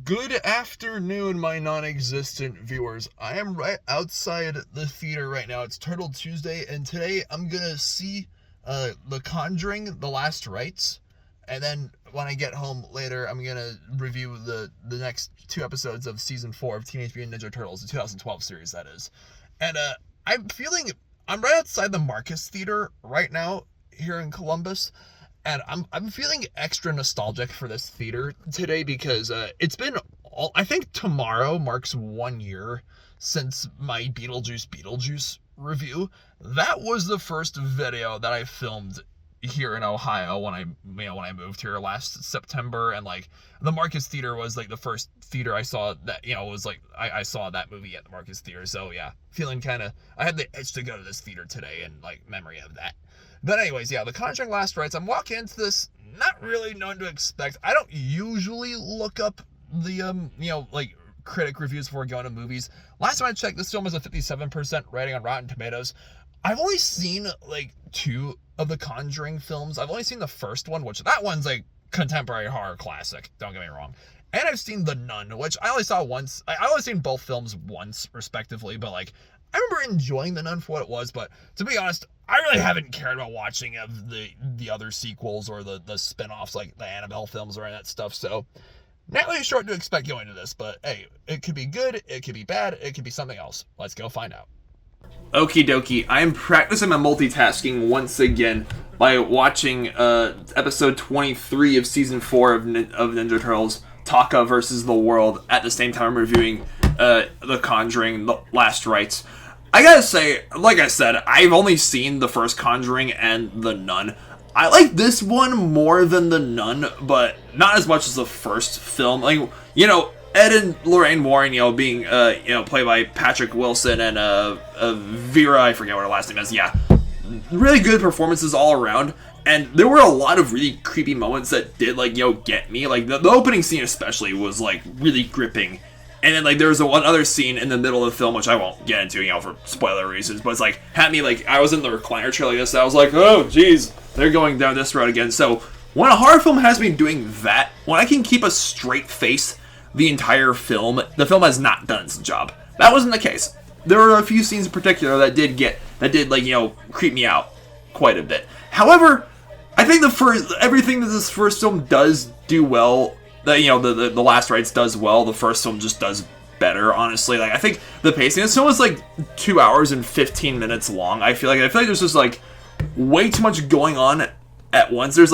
Good afternoon, my non-existent viewers. I am right outside the theater right now. It's Turtle Tuesday, and today I'm gonna see The Conjuring, The Last Rites, and then when I get home later, I'm gonna review the next two episodes of Season 4 of Teenage Mutant Ninja Turtles, the 2012 series, that is. And I'm feeling, I'm right outside the Marcus Theater right now here in Columbus, and I'm feeling extra nostalgic for this theater today because it's been I think tomorrow marks 1 year since my Beetlejuice review. That was the first video that I filmed here in Ohio when I moved here last September, and like the Marcus Theater was like the first theater I saw that was like I saw that movie at the Marcus Theater. So yeah, feeling kind of, I had the itch to go to this theater today and like memory of that. But anyways, yeah, The Conjuring Last Rites. I'm walking into this not really knowing to expect. I don't usually look up the like critic reviews before going to movies. Last time I checked, this film has a 57% rating on Rotten Tomatoes. I've only seen like two of the Conjuring films. I've only seen the first one, which that one's like contemporary horror classic, don't get me wrong. And I've seen The Nun, which I only saw once. I only seen both films once, respectively, but like I remember enjoying The Nun for what it was, but to be honest, I really haven't cared about watching of the other sequels or the spin-offs like the Annabelle films or any of that stuff, so not really sure what to expect going to this, but hey, it could be good, it could be bad, it could be something else. Let's go find out. Okie dokie, I am practicing my multitasking once again by watching episode 23 of season 4 of Ninja Turtles, Taka versus the World, at the same time I'm reviewing The Conjuring, The Last Rites. I gotta say, like I said, I've only seen the first Conjuring and The Nun. I like this one more than The Nun, but not as much as the first film. Like, Ed and Lorraine Warren, being, played by Patrick Wilson and Vera, I forget what her last name is. Yeah, really good performances all around. And there were a lot of really creepy moments that did, get me. Like, the opening scene especially was, really gripping. And then, there was one other scene in the middle of the film, which I won't get into, for spoiler reasons, but it's, had me, I was in the recliner chair like this, and I was like, oh, jeez, they're going down this road again. So, when a horror film has me doing that, when I can keep a straight face the entire film, the film has not done its job. That wasn't the case. There were a few scenes in particular that did creep me out quite a bit. However, I think everything that this first film does do well, the Last Rites does well, the first film just does better, honestly. I think the pacing, this film was 2 hours and 15 minutes long. I feel like there's just way too much going on at once. There's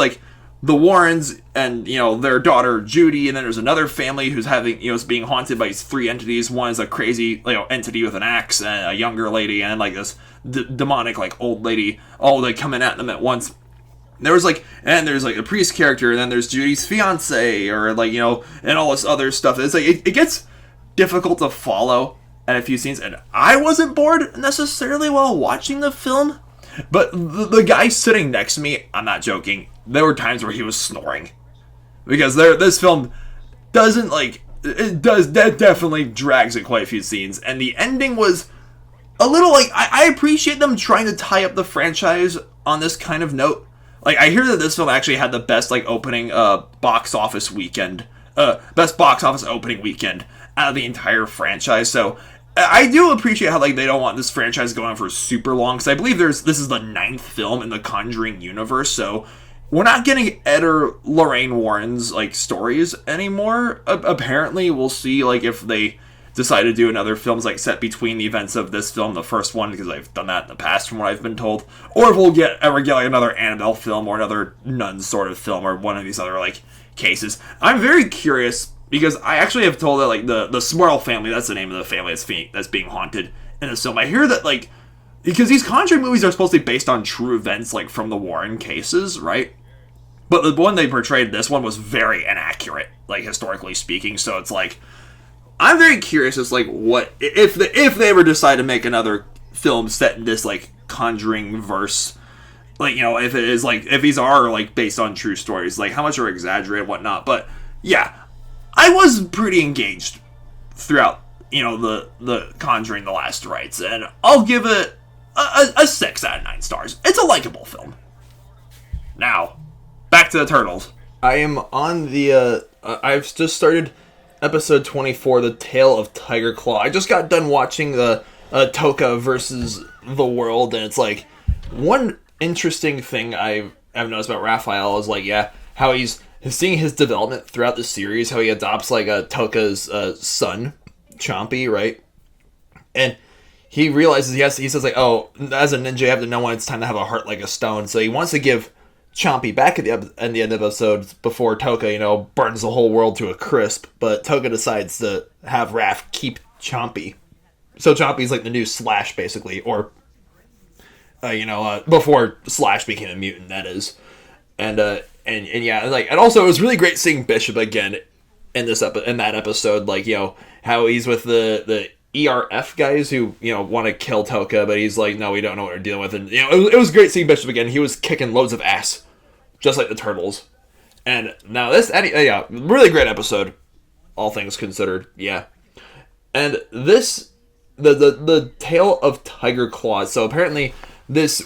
the Warrens and their daughter Judy, and then there's another family who's is being haunted by these three entities. One is a crazy entity with an axe, and a younger lady, and this demonic old lady, all coming at them at once. There's a priest character, and then there's Judy's fiance, or and all this other stuff. It's it gets difficult to follow at a few scenes, and I wasn't bored necessarily while watching the film, but the guy sitting next to me, I'm not joking, there were times where he was snoring, because this film doesn't that definitely drags at quite a few scenes, and the ending was a little I appreciate them trying to tie up the franchise on this kind of note. I hear that this film actually had the best opening box office weekend, best box office opening weekend out of the entire franchise. So I do appreciate how they don't want this franchise going on for super long, because I believe this is the 9th film in the Conjuring universe. So we're not getting Ed or Lorraine Warren's stories anymore. Apparently, we'll see if they decide to do another films set between the events of this film, the first one, because I've done that in the past from what I've been told, or if we'll ever get another Annabelle film or another Nun sort of film, or one of these other cases. I'm very curious, because I actually have told that the Smurl family, that's the name of the family that's being haunted in this film. I hear that because these Conjuring movies are supposed to be based on true events from the Warren cases, right? But the one they portrayed, this one was very inaccurate, historically speaking. So it's I'm very curious as what if they ever decide to make another film set in this Conjuring verse, if it is if these are based on true stories, how much are exaggerated and whatnot. But yeah, I was pretty engaged throughout the Conjuring, The Last Rites, and I'll give it a 6 out of 9 stars. It's a likable film. Now, back to the Turtles. I am on the I've just started episode 24, The Tale of Tiger Claw. I just got done watching the Toka versus the World, and it's like, one interesting thing I've noticed about Raphael is like, yeah, how he's seeing his development throughout the series, how he adopts like Toka's son, Chompy, right? And he realizes he says like, oh, as a ninja, you have to know when it's time to have a heart like a stone. So he wants to give Chompy back at the end of the episodes before Toka, burns the whole world to a crisp. But Toka decides to have Raph keep Chompy. So Chompy's like the new Slash, basically, or before Slash became a mutant, that is. And yeah, like, and also it was really great seeing Bishop again in that episode, like, how he's with the ERF guys who want to kill Toka, but he's like, no, we don't know what we're dealing with, and it was great seeing Bishop again. He was kicking loads of ass, just like the Turtles. And now really great episode, all things considered, yeah. And this the Tale of Tiger Claw. So apparently this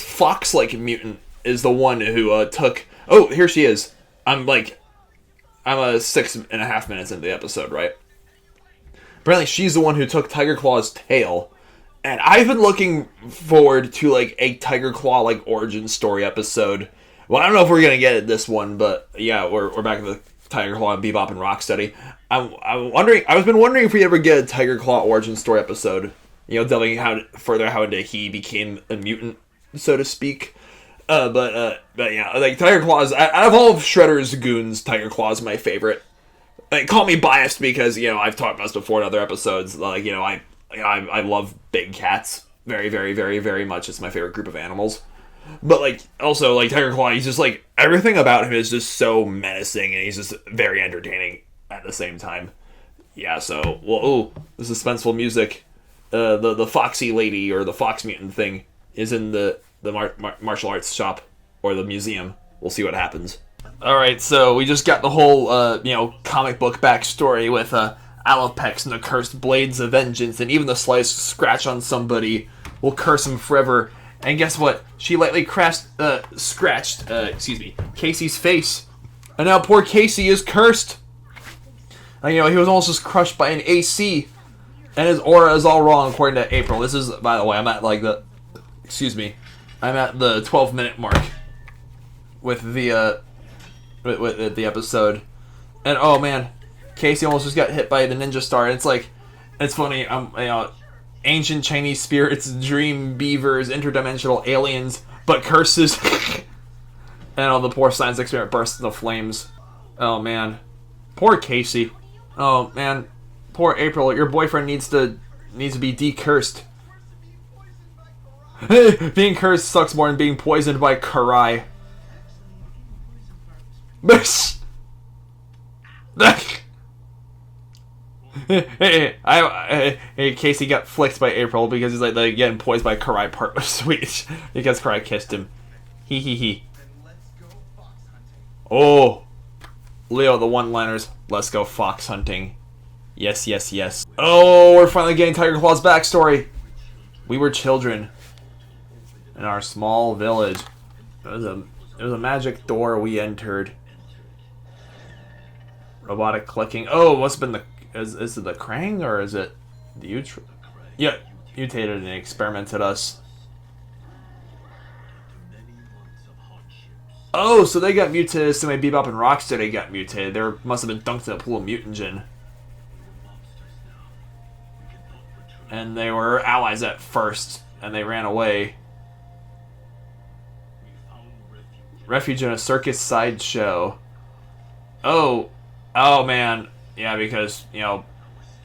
fox-like mutant is the one who took. Oh, here she is. I'm 6.5 minutes into the episode, right? Apparently, she's the one who took Tiger Claw's tail, and I've been looking forward to like a Tiger Claw like origin story episode. Well, I don't know if we're gonna get it this one, but yeah, we're back in the Tiger Claw and Bebop and Rocksteady. I'm wondering. I've been wondering if we ever get a Tiger Claw origin story episode. Delving how into he became a mutant, so to speak. But yeah, like Tiger Claw's, out of all of Shredder's goons, Tiger Claw's my favorite. Like, call me biased because I've talked about this before in other episodes. Like I love big cats very, very, very, very much. It's my favorite group of animals. But like also like Tiger Claw, he's just like everything about him is just so menacing, and he's just very entertaining at the same time. Yeah. So the suspenseful music, the foxy lady or the fox mutant thing is in the martial arts shop or the museum. We'll see what happens. Alright, so we just got the whole, comic book backstory with Alopex and the cursed blades of vengeance, and even the slightest scratch on somebody will curse him forever. And guess what? She lightly scratched Casey's face. And now poor Casey is cursed. He was almost just crushed by an AC. And his aura is all wrong according to April. This is, by the way, I'm at the 12-minute mark with the episode, and oh man, Casey almost just got hit by the ninja star. And it's funny. Ancient Chinese spirits, dream beavers, interdimensional aliens, but curses. And the poor science experiment bursts into flames. Oh man, poor Casey. Oh man, poor April. Your boyfriend needs to be decursed. Being cursed sucks more than being poisoned by Karai. Casey got flicked by April because he's getting poisoned by Karai. Part was sweet because Karai kissed him. He. Oh, Leo, the one-liners. Let's go fox hunting. Yes, yes, yes. Oh, we're finally getting Tiger Claw's backstory. We were children in our small village. There was a magic door we entered. Robotic clicking. Oh, it must have been is it the Krang or is it the Yeah, mutated and experimented us. Oh, so they got mutated. So maybe Bebop and Rocksteady got mutated. They must have been dunked in a pool of mutagen. And they were allies at first, and they ran away. Refuge in a circus sideshow. Oh man. Yeah, because,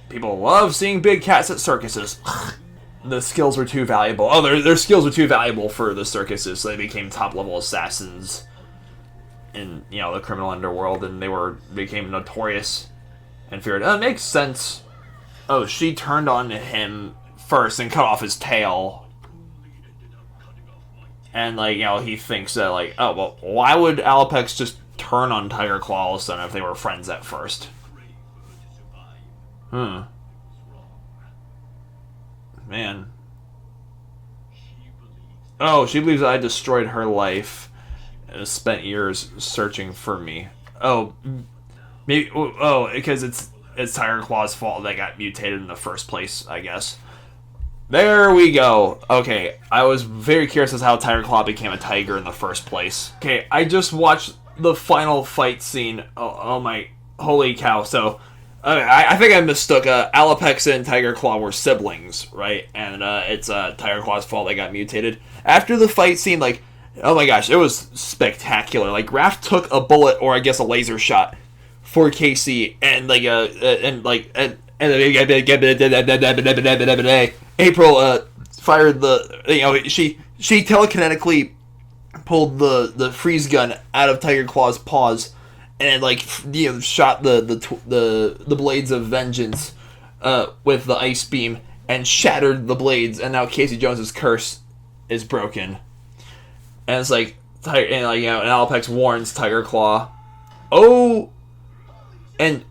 people love seeing big cats at circuses. The skills were too valuable. Oh, their skills were too valuable for the circuses, so they became top-level assassins in, the criminal underworld, and they became notorious and feared. It makes sense. Oh, she turned on him first and cut off his tail. And, he thinks that, oh, well, why would Alopex just turn on Tiger Claw all of a sudden if they were friends at first? Man. Oh, she believes I destroyed her life and has spent years searching for me. Oh, Maybe because it's Tiger Claw's fault that got mutated in the first place, I guess. There we go. Okay, I was very curious as to how Tiger Claw became a tiger in the first place. Okay, I just watched the final fight scene. Oh my, holy cow! So, I think I mistook. Alopex and Tiger Claw were siblings, right? And it's Tiger Claw's fault they got mutated. After the fight scene, like, oh my gosh, it was spectacular. Like, Raph took a bullet, or I guess a laser shot, for Casey, and April fired she telekinetically pulled the freeze gun out of Tiger Claw's paws and shot the blades of vengeance with the ice beam and shattered the blades, and now Casey Jones's curse is broken. And it's like and Alopex warns Tiger Claw, oh. And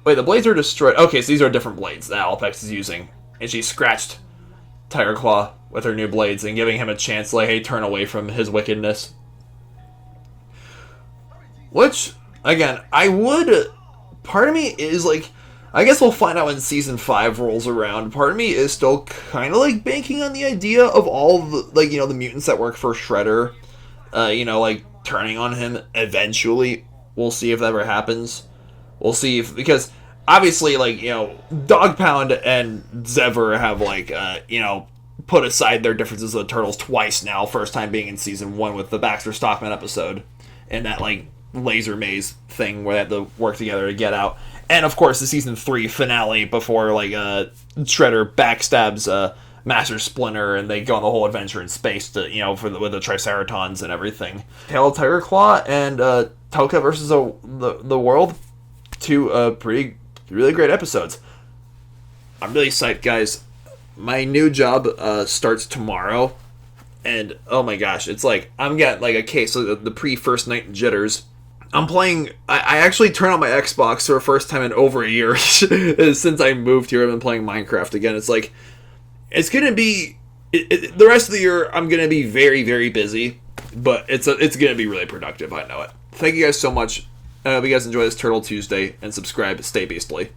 wait, the blades are destroyed. Okay, so these are different blades that Alopex is using. And she scratched Tiger Claw with her new blades and giving him a chance, like, hey, turn away from his wickedness. Which, again, part of me is like, I guess we'll find out when season 5 rolls around. Part of me is still kind of like banking on the idea of all the, the mutants that work for Shredder, turning on him eventually. We'll see if that ever happens. We'll see because obviously, Dog Pound and Zever have, put aside their differences of the Turtles twice now. First time being in season 1 with the Baxter Stockman episode and that, laser maze thing where they had to work together to get out. And, of course, the season 3 finale before, Shredder backstabs Master Splinter and they go on the whole adventure in space to, with the Triceratons and everything. Tale of Tiger Claw and Toka versus the World. 2 really great episodes. I'm really psyched, guys. My new job starts tomorrow, and oh my gosh, it's like I'm getting a case of the pre-first night jitters. I'm playing. I actually turned on my Xbox for the first time in over a year since I moved here. I've been playing Minecraft again. It's like it's gonna be the rest of the year. I'm gonna be very, very busy, but it's gonna be really productive. I know it. Thank you guys so much. I hope you guys enjoy this Turtle Tuesday, and subscribe. Stay beastly.